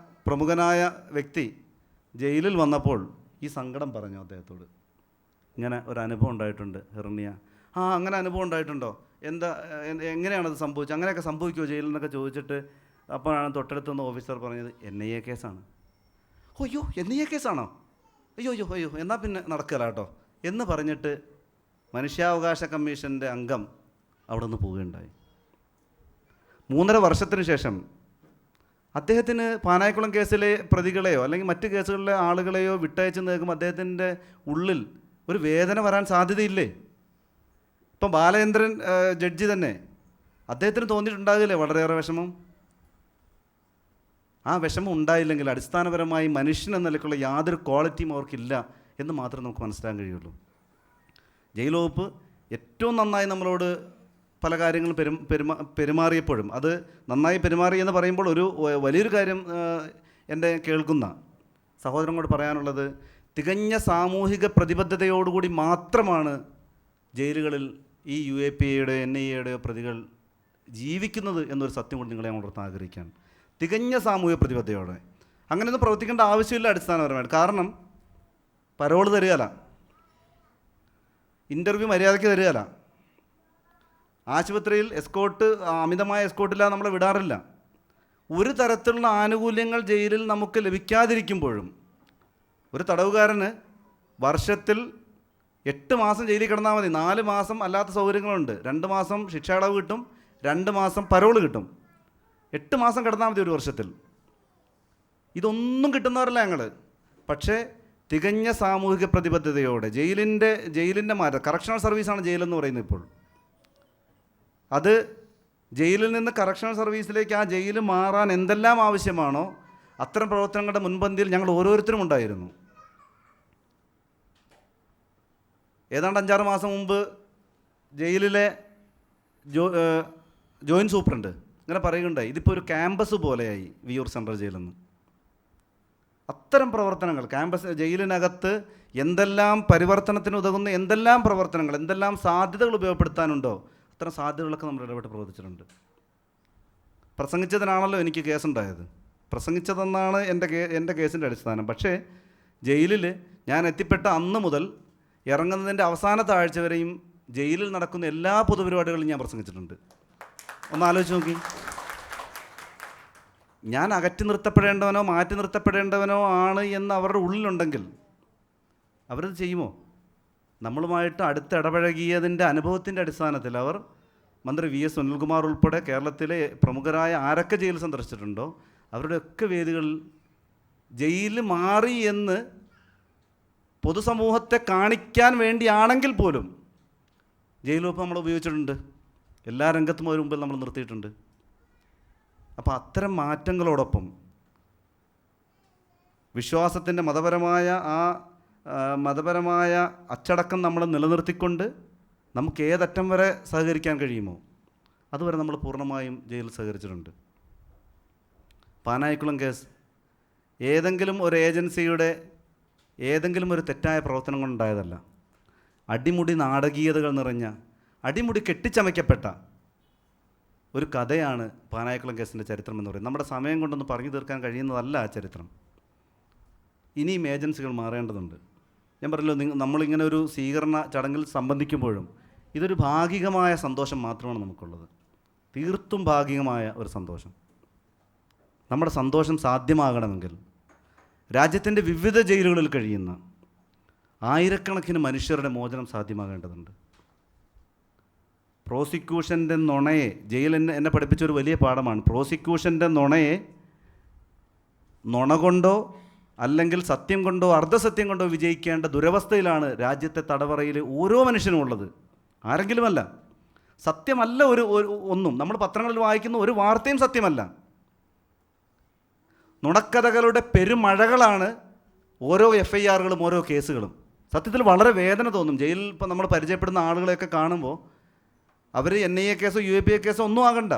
പ്രമുഖനായ വ്യക്തി ജയിലിൽ വന്നപ്പോൾ ഈ സങ്കടം പറഞ്ഞു അദ്ദേഹത്തോട്. ഇങ്ങനെ ഒരു അനുഭവം ഉണ്ടായിട്ടുണ്ട് ഹെർണിയ. അങ്ങനെ അനുഭവം ഉണ്ടായിട്ടുണ്ടോ? എങ്ങനെയാണത് സംഭവിച്ചത്? അങ്ങനെയൊക്കെ സംഭവിക്കുമോ ജയിലിൽ നിന്നൊക്കെ ചോദിച്ചിട്ട് അപ്പോഴാണ് തൊട്ടടുത്തുനിന്ന് ഓഫീസർ പറഞ്ഞത്, NIA കേസാണ്. അയ്യോ, NIA കേസാണോ? അയ്യോ എന്നാൽ പിന്നെ നടക്കില്ല കേട്ടോ എന്ന് പറഞ്ഞിട്ട് മനുഷ്യാവകാശ കമ്മീഷൻ്റെ അംഗം അവിടെ നിന്ന് പോവുകയുണ്ടായി. 3.5 വർഷത്തിന് ശേഷം അദ്ദേഹത്തിന് പാനായിക്കുളം കേസിലെ പ്രതികളെയോ അല്ലെങ്കിൽ മറ്റ് കേസുകളിലെ ആളുകളെയോ വിട്ടയച്ച് നിൽക്കുമ്പോൾ അദ്ദേഹത്തിൻ്റെ ഉള്ളിൽ ഒരു വേദന വരാൻ സാധ്യതയില്ലേ? ഇപ്പം ബാലചന്ദ്രൻ ജഡ്ജി തന്നെ, അദ്ദേഹത്തിന് തോന്നിയിട്ടുണ്ടാകില്ലേ വളരെയേറെ വിഷമം? ആ വിഷമം ഉണ്ടായില്ലെങ്കിൽ അടിസ്ഥാനപരമായി മനുഷ്യൻ എന്ന നിലയ്ക്കുള്ള യാതൊരു ക്വാളിറ്റിയും അവർക്കില്ല എന്ന് മാത്രമേ നമുക്ക് മനസ്സിലാക്കാൻ കഴിയുള്ളൂ. ജയിൽ വകുപ്പ് ഏറ്റവും നന്നായി നമ്മളോട് പല കാര്യങ്ങളും പെരുമാറിയപ്പോഴും, അത് നന്നായി പെരുമാറി എന്ന് പറയുമ്പോൾ ഒരു വലിയൊരു കാര്യം എൻ്റെ കേൾക്കുന്ന സഹോദരനോട് പറയാനുള്ളത്, തികഞ്ഞ സാമൂഹിക പ്രതിബദ്ധതയോടുകൂടി മാത്രമാണ് ജയിലുകളിൽ ഈ UAPAയുടെയോ NIAയുടെയോ പ്രതികൾ ജീവിക്കുന്നത് എന്നൊരു സത്യം കൊണ്ട് നിങ്ങളെ ഉണർത്താൻ ആഗ്രഹിക്കാൻ. തികഞ്ഞ സാമൂഹിക പ്രതിബദ്ധതയോടെ അങ്ങനെയൊന്നും പ്രവർത്തിക്കേണ്ട ആവശ്യമില്ല അടിസ്ഥാനപരമായിട്ട്. കാരണം പരോൾ തരികയില്ല, ഇൻ്റർവ്യൂ മര്യാദയ്ക്ക് തരികയില്ല, ആശുപത്രിയിൽ അമിതമായ എസ്കോട്ടില്ലാതെ നമ്മളെ വിടാറില്ല. ഒരു തരത്തിലുള്ള ആനുകൂല്യങ്ങൾ ജയിലിൽ നമുക്ക് ലഭിക്കാതിരിക്കുമ്പോഴും ഒരു തടവുകാരന് വർഷത്തിൽ 8 മാസം ജയിലിൽ കിടന്നാൽ മതി. 4 മാസം അല്ലാത്ത സൗകര്യങ്ങളുണ്ട്. 2 മാസം ശിക്ഷാ ഇളവ് കിട്ടും, 2 മാസം പരോൾ കിട്ടും. 8 മാസം കിടന്നാൽ മതി ഒരു വർഷത്തിൽ. ഇതൊന്നും കിട്ടുന്നവരല്ല ഞങ്ങൾ. പക്ഷേ തികഞ്ഞ സാമൂഹിക പ്രതിബദ്ധതയോടെ ജയിലിൻ്റെ മാറ്റം, കറക്ഷണൽ സർവീസാണ് ജയിലെന്ന് പറയുന്നത് ഇപ്പോൾ. അത് ജയിലിൽ നിന്ന് കറക്ഷണൽ സർവീസിലേക്ക് ആ ജയിൽ മാറാൻ എന്തെല്ലാം ആവശ്യമാണോ അത്തരം പ്രവർത്തനങ്ങളുടെ മുൻപന്തിയിൽ ഞങ്ങൾ ഓരോരുത്തരും ഉണ്ടായിരുന്നു. ഏതാണ്ട് 5-6 മാസം മുമ്പ് ജയിലിലെ ജോയിൻറ്റ് സൂപ്രണ്ട് ഇങ്ങനെ പറയുകയുണ്ടായി, ഇതിപ്പോൾ ഒരു ക്യാമ്പസ് പോലെയായി വിയ്യൂർ സെൻട്രൽ ജയിലെന്ന്. അത്തരം പ്രവർത്തനങ്ങൾ ജയിലിനകത്ത് എന്തെല്ലാം പരിവർത്തനത്തിന് ഉതകുന്ന എന്തെല്ലാം പ്രവർത്തനങ്ങൾ, എന്തെല്ലാം സാധ്യതകൾ ഉപയോഗപ്പെടുത്താനുണ്ടോ അത്തരം സാധ്യതകളൊക്കെ നമ്മൾ ഇടപെട്ട് പ്രവർത്തിച്ചിട്ടുണ്ട്. പ്രസംഗിച്ചതിനാണല്ലോ എനിക്ക് കേസുണ്ടായത്. പ്രസംഗിച്ചതെന്നാണ് എൻ്റെ കേസിൻ്റെ അടിസ്ഥാനം. പക്ഷേ ജയിലിൽ ഞാൻ എത്തിപ്പെട്ട അന്ന് മുതൽ ഇറങ്ങുന്നതിൻ്റെ അവസാനത്തെ ആഴ്ച വരെയും ജയിലിൽ നടക്കുന്ന എല്ലാ പൊതുപരിപാടികളും ഞാൻ പ്രസംഗിച്ചിട്ടുണ്ട്. ഒന്ന് ആലോചിച്ച് നോക്കി. ഞാൻ അകറ്റി നിർത്തപ്പെടേണ്ടവനോ മാറ്റി നിർത്തപ്പെടേണ്ടവനോ ആണ് എന്ന് അവരുടെ ഉള്ളിലുണ്ടെങ്കിൽ അവരത് ചെയ്യുമോ? നമ്മളുമായിട്ട് അടുത്ത് ഇടപഴകിയതിൻ്റെ അനുഭവത്തിൻ്റെ അടിസ്ഥാനത്തിൽ അവർ മന്ത്രി VS സുനിൽകുമാർ ഉൾപ്പെടെ കേരളത്തിലെ പ്രമുഖരായ ആരൊക്കെ ജയിൽ സന്ദർശിച്ചിട്ടുണ്ടോ അവരുടെയൊക്കെ വേദികളിൽ ജയിൽ മാറി എന്ന് പൊതുസമൂഹത്തെ കാണിക്കാൻ വേണ്ടിയാണെങ്കിൽ പോലും ജയിൽ വകുപ്പ് നമ്മൾ ഉപയോഗിച്ചിട്ടുണ്ട്. എല്ലാ രംഗത്തും ഒരു മുമ്പിൽ നമ്മൾ നിർത്തിയിട്ടുണ്ട്. അപ്പോൾ അത്തരം മാറ്റങ്ങളോടൊപ്പം വിശ്വാസത്തിൻ്റെ മതപരമായ അച്ചടക്കം നമ്മൾ നിലനിർത്തിക്കൊണ്ട് നമുക്ക് ഏതറ്റം വരെ സഹകരിക്കാൻ കഴിയുമോ അതുവരെ നമ്മൾ പൂർണ്ണമായും ജയിലിൽ സഹകരിച്ചിട്ടുണ്ട്. പാനായിക്കുളം കേസ് ഏതെങ്കിലും ഒരു ഏജൻസിയുടെ ഏതെങ്കിലും ഒരു തെറ്റായ പ്രവർത്തനം കൊണ്ടുണ്ടായതല്ല. അടിമുടി നാടകീയതകൾ നിറഞ്ഞ, അടിമുടി കെട്ടിച്ചമയ്ക്കപ്പെട്ട ഒരു കഥയാണ് പാനായിക്കുളം കേസിൻ്റെ ചരിത്രം എന്ന് പറയുന്നത്. നമ്മുടെ സമയം കൊണ്ടൊന്ന് പറഞ്ഞു തീർക്കാൻ കഴിയുന്നതല്ല ആ ചരിത്രം. ഇനിയും ഏജൻസികൾ മാറേണ്ടതുണ്ട്. ഞാൻ പറഞ്ഞല്ലോ, നമ്മളിങ്ങനെ ഒരു സ്വീകരണ ചടങ്ങിൽ സംബന്ധിക്കുമ്പോഴും ഇതൊരു ഭാഗികമായ സന്തോഷം മാത്രമാണ് നമുക്കുള്ളത്. തീർത്തും ഭാഗികമായ ഒരു സന്തോഷം. നമ്മുടെ സന്തോഷം സാധ്യമാകണമെങ്കിൽ രാജ്യത്തിൻ്റെ വിവിധ ജയിലുകളിൽ കഴിയുന്ന ആയിരക്കണക്കിന് മനുഷ്യരുടെ മോചനം സാധ്യമാകേണ്ടതുണ്ട്. പ്രോസിക്യൂഷൻ്റെ നുണയെ, ജയിൽ എന്നെ പഠിപ്പിച്ചൊരു വലിയ പാഠമാണ്. പ്രോസിക്യൂഷൻ്റെ നുണയെ നുണ കൊണ്ടോ അല്ലെങ്കിൽ സത്യം കൊണ്ടോ അർദ്ധസത്യം കൊണ്ടോ വിജയിക്കേണ്ട ദുരവസ്ഥയിലാണ് രാജ്യത്തെ തടവറയിൽ ഓരോ മനുഷ്യനും ഉള്ളത്. ആരെങ്കിലുമല്ല. സത്യമല്ല ഒന്നും. നമ്മൾ പത്രങ്ങളിൽ വായിക്കുന്ന ഒരു വാർത്തയും സത്യമല്ല. നുണക്കഥകളുടെ പെരുമഴകളാണ് ഓരോ FIRകളും ഓരോ കേസുകളും. സത്യത്തിൽ വളരെ വേദന തോന്നും. ജയിലിൽ ഇപ്പോൾ നമ്മൾ പരിചയപ്പെടുന്ന ആളുകളെയൊക്കെ കാണുമ്പോൾ അവർ NIA കേസോ UAPA കേസോ ഒന്നും ആകണ്ട.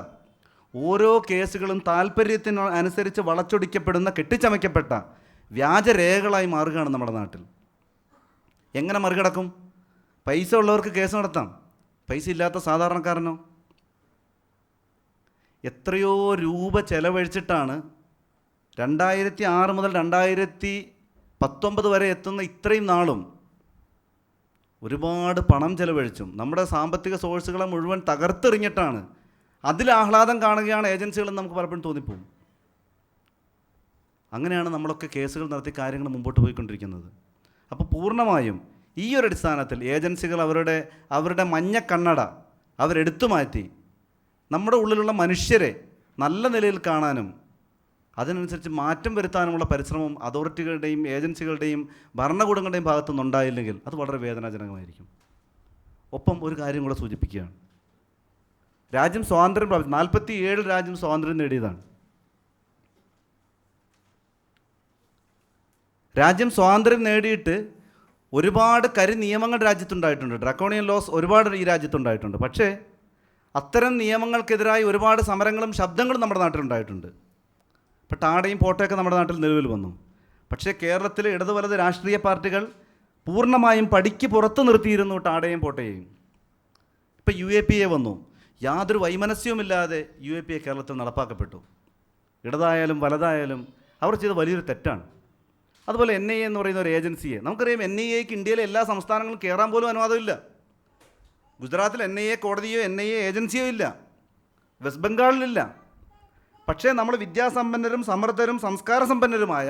ഓരോ കേസുകളും താല്പര്യത്തിന് അനുസരിച്ച് വളച്ചൊടിക്കപ്പെടുന്ന കെട്ടിച്ചമയ്ക്കപ്പെട്ട വ്യാജരേഖകളായി മാറുകയാണ് നമ്മുടെ നാട്ടിൽ. എങ്ങനെ മറികടക്കും? പൈസ ഉള്ളവർക്ക് കേസ് നടത്താം, പൈസ ഇല്ലാത്ത സാധാരണക്കാരനോ? എത്രയോ രൂപ ചെലവഴിച്ചിട്ടാണ് 2006 മുതൽ 2019 വരെ എത്തുന്ന ഇത്രയും നാളും ഒരുപാട് പണം ചെലവഴിച്ചും നമ്മുടെ സാമ്പത്തിക സോഴ്സുകളെ മുഴുവൻ തകർത്തെറിഞ്ഞിട്ടാണ് അതിൽ ആഹ്ലാദം കാണുകയാണ് ഏജൻസികളെന്ന് നമുക്ക് പലപ്പോഴും തോന്നിപ്പോകും. അങ്ങനെയാണ് നമ്മളൊക്കെ കേസുകൾ നടത്തി കാര്യങ്ങൾ മുമ്പോട്ട് പോയിക്കൊണ്ടിരിക്കുന്നത്. അപ്പോൾ പൂർണ്ണമായും ഈ ഒരു അടിസ്ഥാനത്തിൽ ഏജൻസികൾ അവരുടെ മഞ്ഞ കണ്ണട അവരെടുത്തു മാറ്റി നമ്മുടെ ഉള്ളിലുള്ള മനുഷ്യരെ നല്ല നിലയിൽ കാണാനും അതിനനുസരിച്ച് മാറ്റം വരുത്താനുമുള്ള പരിശ്രമം അതോറിറ്റികളുടെയും ഏജൻസികളുടെയും ഭരണകൂടങ്ങളുടെയും ഭാഗത്തുനിന്നുണ്ടായില്ലെങ്കിൽ അത് വളരെ വേദനാജനകമായിരിക്കും. ഒപ്പം ഒരു കാര്യം കൂടെ സൂചിപ്പിക്കുകയാണ്. രാജ്യം സ്വാതന്ത്ര്യം പ്രാപിച്ചു 47 രാജ്യം സ്വാതന്ത്ര്യം നേടിയതാണ്. രാജ്യം സ്വാതന്ത്ര്യം നേടിയിട്ട് ഒരുപാട് നിയമങ്ങൾ രാജ്യത്തുണ്ടായിട്ടുണ്ട്. ഡ്രക്കോണിയൻ ലോസ് ഒരുപാട് ഈ രാജ്യത്തുണ്ടായിട്ടുണ്ട്. പക്ഷേ അത്തരം നിയമങ്ങൾക്കെതിരായി ഒരുപാട് സമരങ്ങളും ശബ്ദങ്ങളും നമ്മുടെ നാട്ടിലുണ്ടായിട്ടുണ്ട്. ഇപ്പോൾ ടാഡയും പോട്ടയൊക്കെ നമ്മുടെ നാട്ടിൽ നിലവിൽ വന്നു. പക്ഷേ കേരളത്തിലെ ഇടതു വലത് രാഷ്ട്രീയ പാർട്ടികൾ പൂർണ്ണമായും പടിക്ക് പുറത്ത് നിർത്തിയിരുന്നു ടാഡയും പോട്ടയെയും. ഇപ്പോൾ UAPA വന്നു. യാതൊരു വൈമനസ്യവുമില്ലാതെ UAPA കേരളത്തിൽ നടപ്പാക്കപ്പെട്ടു. ഇടതായാലും വലതായാലും അവർ ചെയ്ത വലിയൊരു തെറ്റാണ്. അതുപോലെ NIA എന്ന് പറയുന്ന ഒരു ഏജൻസിയെ നമുക്കറിയാം. NIAക്ക് ഇന്ത്യയിലെ എല്ലാ സംസ്ഥാനങ്ങളും കയറാൻ പോലും അനുവാദമില്ല. ഗുജറാത്തിൽ NIA കോടതിയോ NIA ഏജൻസിയോ ഇല്ല, വെസ്റ്റ് ബംഗാളിലില്ല. പക്ഷേ നമ്മൾ വിദ്യാസമ്പന്നരും സമൃദ്ധരും സംസ്കാര സമ്പന്നരുമായ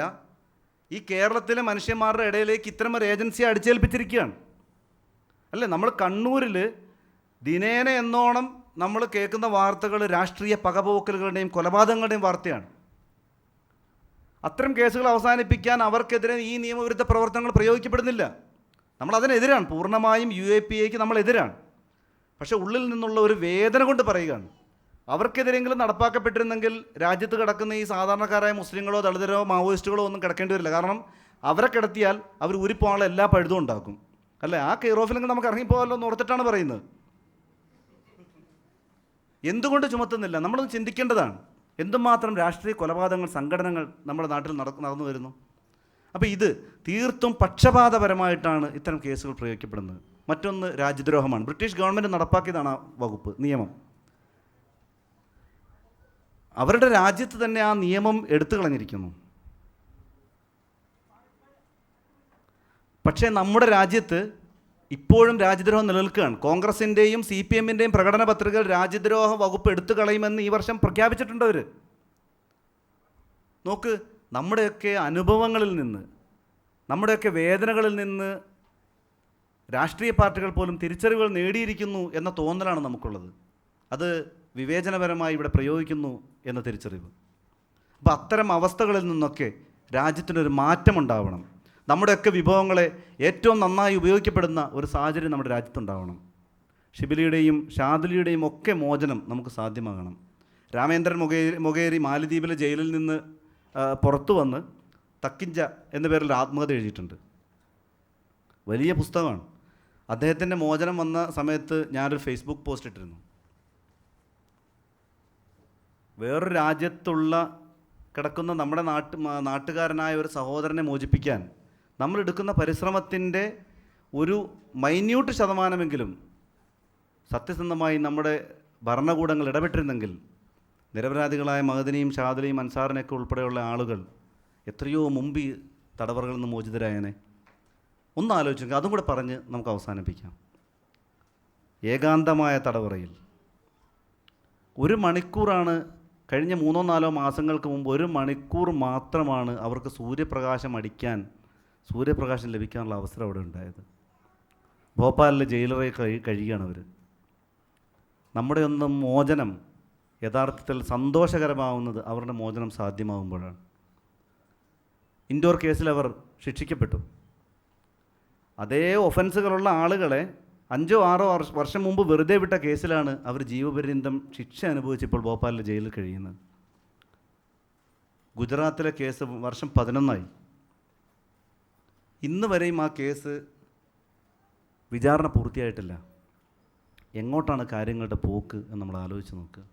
ഈ കേരളത്തിലെ മനുഷ്യന്മാരുടെ ഇടയിലേക്ക് ഇത്തരം ഒരു ഏജൻസിയെ അടിച്ചേൽപ്പിച്ചിരിക്കുകയാണ്. അല്ലേ? നമ്മൾ കണ്ണൂരിൽ ദിനേന എന്നോണം നമ്മൾ കേൾക്കുന്ന വാർത്തകൾ രാഷ്ട്രീയ പകപോക്കലുകളുടെയും കൊലപാതകങ്ങളുടെയും വാർത്തയാണ്. അത്തരം കേസുകൾ അവസാനിപ്പിക്കാൻ അവർക്കെതിരെ ഈ നിയമവിരുദ്ധ പ്രവർത്തനങ്ങൾ പ്രയോഗിക്കപ്പെടുന്നില്ല. നമ്മളതിനെതിരാണ്. പൂർണ്ണമായും UAPAക്ക് നമ്മളെതിരാണ്. പക്ഷേ ഉള്ളിൽ നിന്നുള്ള ഒരു വേദന കൊണ്ട് പറയുകയാണ്, അവർക്കെതിരെങ്കിലും നടപ്പാക്കപ്പെട്ടിരുന്നെങ്കിൽ രാജ്യത്ത് കിടക്കുന്ന ഈ സാധാരണക്കാരായ മുസ്ലിങ്ങളോ ദളിതരോ മാവോയിസ്റ്റുകളോ ഒന്നും കിടക്കേണ്ടി വരില്ല. കാരണം അവരെ കിടത്തിയാൽ അവർ ഊരിപ്പോകാനുള്ള എല്ലാ പഴുതും ഉണ്ടാക്കും. അല്ലേ? ആ കെയർ ഓഫിലെങ്കിൽ നമുക്ക് ഇറങ്ങിപ്പോകാമല്ലോ എന്ന് ഓർത്തിട്ടാണ് പറയുന്നത്. എന്തുകൊണ്ട് ചുമത്തുന്നില്ല? നമ്മളൊന്ന് ചിന്തിക്കേണ്ടതാണ്. എന്തുമാത്രം രാഷ്ട്രീയ കൊലപാതകങ്ങൾ സംഘടനകൾ നമ്മുടെ നാട്ടിൽ നടന്നു വരുന്നു. അപ്പോൾ ഇത് തീർത്തും പക്ഷപാതപരമായിട്ടാണ് ഇത്തരം കേസുകൾ പ്രയോഗിക്കപ്പെടുന്നത്. മറ്റൊന്ന് രാജ്യദ്രോഹമാണ്. ബ്രിട്ടീഷ് ഗവൺമെൻറ് നടപ്പാക്കിയതാണ് ആ വകുപ്പ് നിയമം. അവരുടെ രാജ്യത്ത് തന്നെ ആ നിയമം എടുത്തു കളഞ്ഞിരിക്കുന്നു. പക്ഷേ നമ്മുടെ രാജ്യത്ത് ഇപ്പോഴും രാജ്യദ്രോഹം നിലനിൽക്കുകയാണ്. കോൺഗ്രസിൻ്റെയും CPMൻ്റെയും പ്രകടന പത്രികകൾ രാജ്യദ്രോഹ വകുപ്പ് എടുത്തു കളയുമെന്ന് ഈ വർഷം പ്രഖ്യാപിച്ചിട്ടുണ്ട് അവർ. നോക്ക്, നമ്മുടെയൊക്കെ അനുഭവങ്ങളിൽ നിന്ന്, നമ്മുടെയൊക്കെ വേദനകളിൽ നിന്ന് രാഷ്ട്രീയ പാർട്ടികൾ പോലും തിരിച്ചറിവുകൾ നേടിയിരിക്കുന്നു എന്ന തോന്നലാണ് നമുക്കുള്ളത്. അത് വിവേചനപരമായി ഇവിടെ പ്രയോഗിക്കുന്നു എന്ന തിരിച്ചറിവ്. അപ്പോൾ അത്തരം അവസ്ഥകളിൽ നിന്നൊക്കെ രാജ്യത്തിനൊരു മാറ്റമുണ്ടാവണം. നമ്മുടെയൊക്കെ വിഭവങ്ങളെ ഏറ്റവും നന്നായി ഉപയോഗിക്കപ്പെടുന്ന ഒരു സാഹചര്യം നമ്മുടെ രാജ്യത്തുണ്ടാവണം. ഷിബിലിയുടെയും ഷാദിലിയുടെയും ഒക്കെ മോചനം നമുക്ക് സാധ്യമാകണം. രാമേന്ദ്രൻ മൊകേരി മാലിദ്വീപിലെ ജയിലിൽ നിന്ന് പുറത്തു വന്ന് തക്കിഞ്ച എന്ന പേരിൽ ആത്മകഥ എഴുതിയിട്ടുണ്ട്. വലിയ പുസ്തകമാണ്. അദ്ദേഹത്തിൻ്റെ മോചനം വന്ന സമയത്ത് ഞാനൊരു ഫേസ്ബുക്ക് പോസ്റ്റ് ഇട്ടിരുന്നു. വേറൊരു രാജ്യത്തുള്ള കിടക്കുന്ന നമ്മുടെ നാട്ടുകാരനായ ഒരു സഹോദരനെ മോചിപ്പിക്കാൻ നമ്മളെടുക്കുന്ന പരിശ്രമത്തിൻ്റെ ഒരു മൈന്യൂട്ട് ശതമാനമെങ്കിലും സത്യസന്ധമായി നമ്മുടെ ഭരണകൂടങ്ങൾ ഇടപെട്ടിരുന്നെങ്കിൽ നിരപരാധികളായ മഹദിനെയും ഷാദിലെയും അൻസാറിനെയൊക്കെ ഉൾപ്പെടെയുള്ള ആളുകൾ എത്രയോ മുമ്പ് ഈ തടവറകളിൽ നിന്ന് മോചിതരായനെ. ഒന്ന് ആലോചിക്കുക. അതും കൂടെ പറഞ്ഞ് നമുക്ക് അവസാനിപ്പിക്കാം. ഏകാന്തമായ തടവറയിൽ 1 മണിക്കൂറാണ്, കഴിഞ്ഞ 3-4 മാസങ്ങൾക്ക് മുമ്പ് 1 മണിക്കൂർ മാത്രമാണ് അവർക്ക് സൂര്യപ്രകാശം ലഭിക്കാനുള്ള അവസരം അവിടെ ഉണ്ടായത്. ഭോപ്പാലിലെ ജയിലറെ കഴിയുകയാണ് അവർ. നമ്മുടെ ഒന്നും മോചനം യഥാർത്ഥത്തിൽ സന്തോഷകരമാവുന്നത് അവരുടെ മോചനം സാധ്യമാകുമ്പോഴാണ്. ഇൻഡോർ കേസിൽ അവർ ശിക്ഷിക്കപ്പെട്ടു. അതേ ഒഫൻസുകളുള്ള ആളുകളെ 5-6 വർഷം മുമ്പ് വെറുതെ വിട്ട കേസിലാണ് അവർ ജീവപര്യന്തം ശിക്ഷ അനുഭവിച്ചപ്പോൾ ഭോപ്പാലിലെ ജയിലിൽ കഴിയുന്നത്. ഗുജറാത്തിലെ കേസ് വർഷം 11 ഇന്ന് വരെയും ആ കേസ് വിചാരണ പൂർത്തിയായിട്ടില്ല. എങ്ങോട്ടാണ് കാര്യങ്ങളുടെ പോക്ക് എന്ന് നമ്മൾ ആലോചിച്ച് നോക്കുക.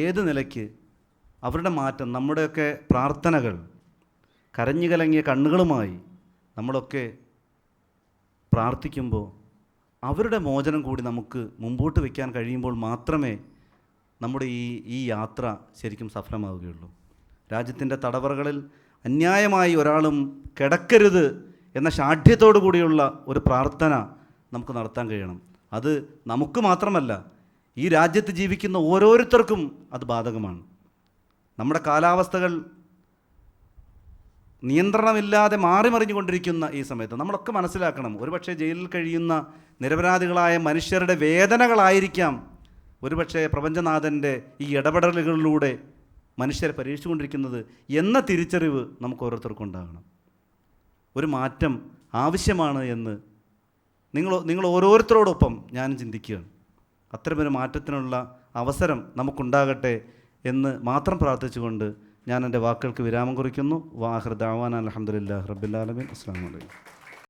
ഏത് നിലയ്ക്ക് അവരുടെ മാറ്റം, നമ്മുടെയൊക്കെ പ്രാർത്ഥനകൾ, കരഞ്ഞു കലങ്ങിയ കണ്ണുകളുമായി നമ്മളൊക്കെ പ്രാർത്ഥിക്കുമ്പോൾ അവരുടെ മോചനം കൂടി നമുക്ക് മുമ്പോട്ട് വയ്ക്കാൻ കഴിയുമ്പോൾ മാത്രമേ നമ്മുടെ ഈ യാത്ര ശരിക്കും സഫലമാവുകയുള്ളൂ. രാജ്യത്തിൻ്റെ തടവറകളിൽ അന്യായമായി ഒരാളും കിടക്കരുത് എന്ന ശാഠ്യത്തോടു കൂടിയുള്ള ഒരു പ്രാർത്ഥന നമുക്ക് നടത്താൻ കഴിയണം. അത് നമുക്ക് മാത്രമല്ല, ഈ രാജ്യത്ത് ജീവിക്കുന്ന ഓരോരുത്തർക്കും അത് ബാധകമാണ്. നമ്മുടെ കാലാവസ്ഥകൾ നിയന്ത്രണമില്ലാതെ മാറിമറിഞ്ഞുകൊണ്ടിരിക്കുന്ന ഈ സമയത്ത് നമ്മളൊക്കെ മനസ്സിലാക്കണം, ഒരുപക്ഷെ ജയിലിൽ കഴിയുന്ന നിരപരാധികളായ മനുഷ്യരുടെ വേദനകളായിരിക്കാം ഒരുപക്ഷെ പ്രപഞ്ചനാഥൻ്റെ ഈ ഇടപെടലുകളിലൂടെ മനുഷ്യരെ പരീക്ഷിച്ചുകൊണ്ടിരിക്കുന്നത് എന്ന തിരിച്ചറിവ് നമുക്ക് ഓരോരുത്തർക്കും ഉണ്ടാകണം. ഒരു മാറ്റം ആവശ്യമാണ് എന്ന് നിങ്ങൾ ഓരോരുത്തരോടൊപ്പം ഞാനും ചിന്തിക്കുകയാണ്. അത്തരമൊരു മാറ്റത്തിനുള്ള അവസരം നമുക്കുണ്ടാകട്ടെ എന്ന് മാത്രം പ്രാർത്ഥിച്ചുകൊണ്ട് ഞാൻ എൻ്റെ വാക്കുകൾക്ക് വിരാമം കുറിക്കുന്നു. വാഹിർ ദഅ്വാനാ അൽഹംദുലില്ലാഹി റബ്ബിൽ ആലമീൻ. അസ്സലാമു അലൈക്കും.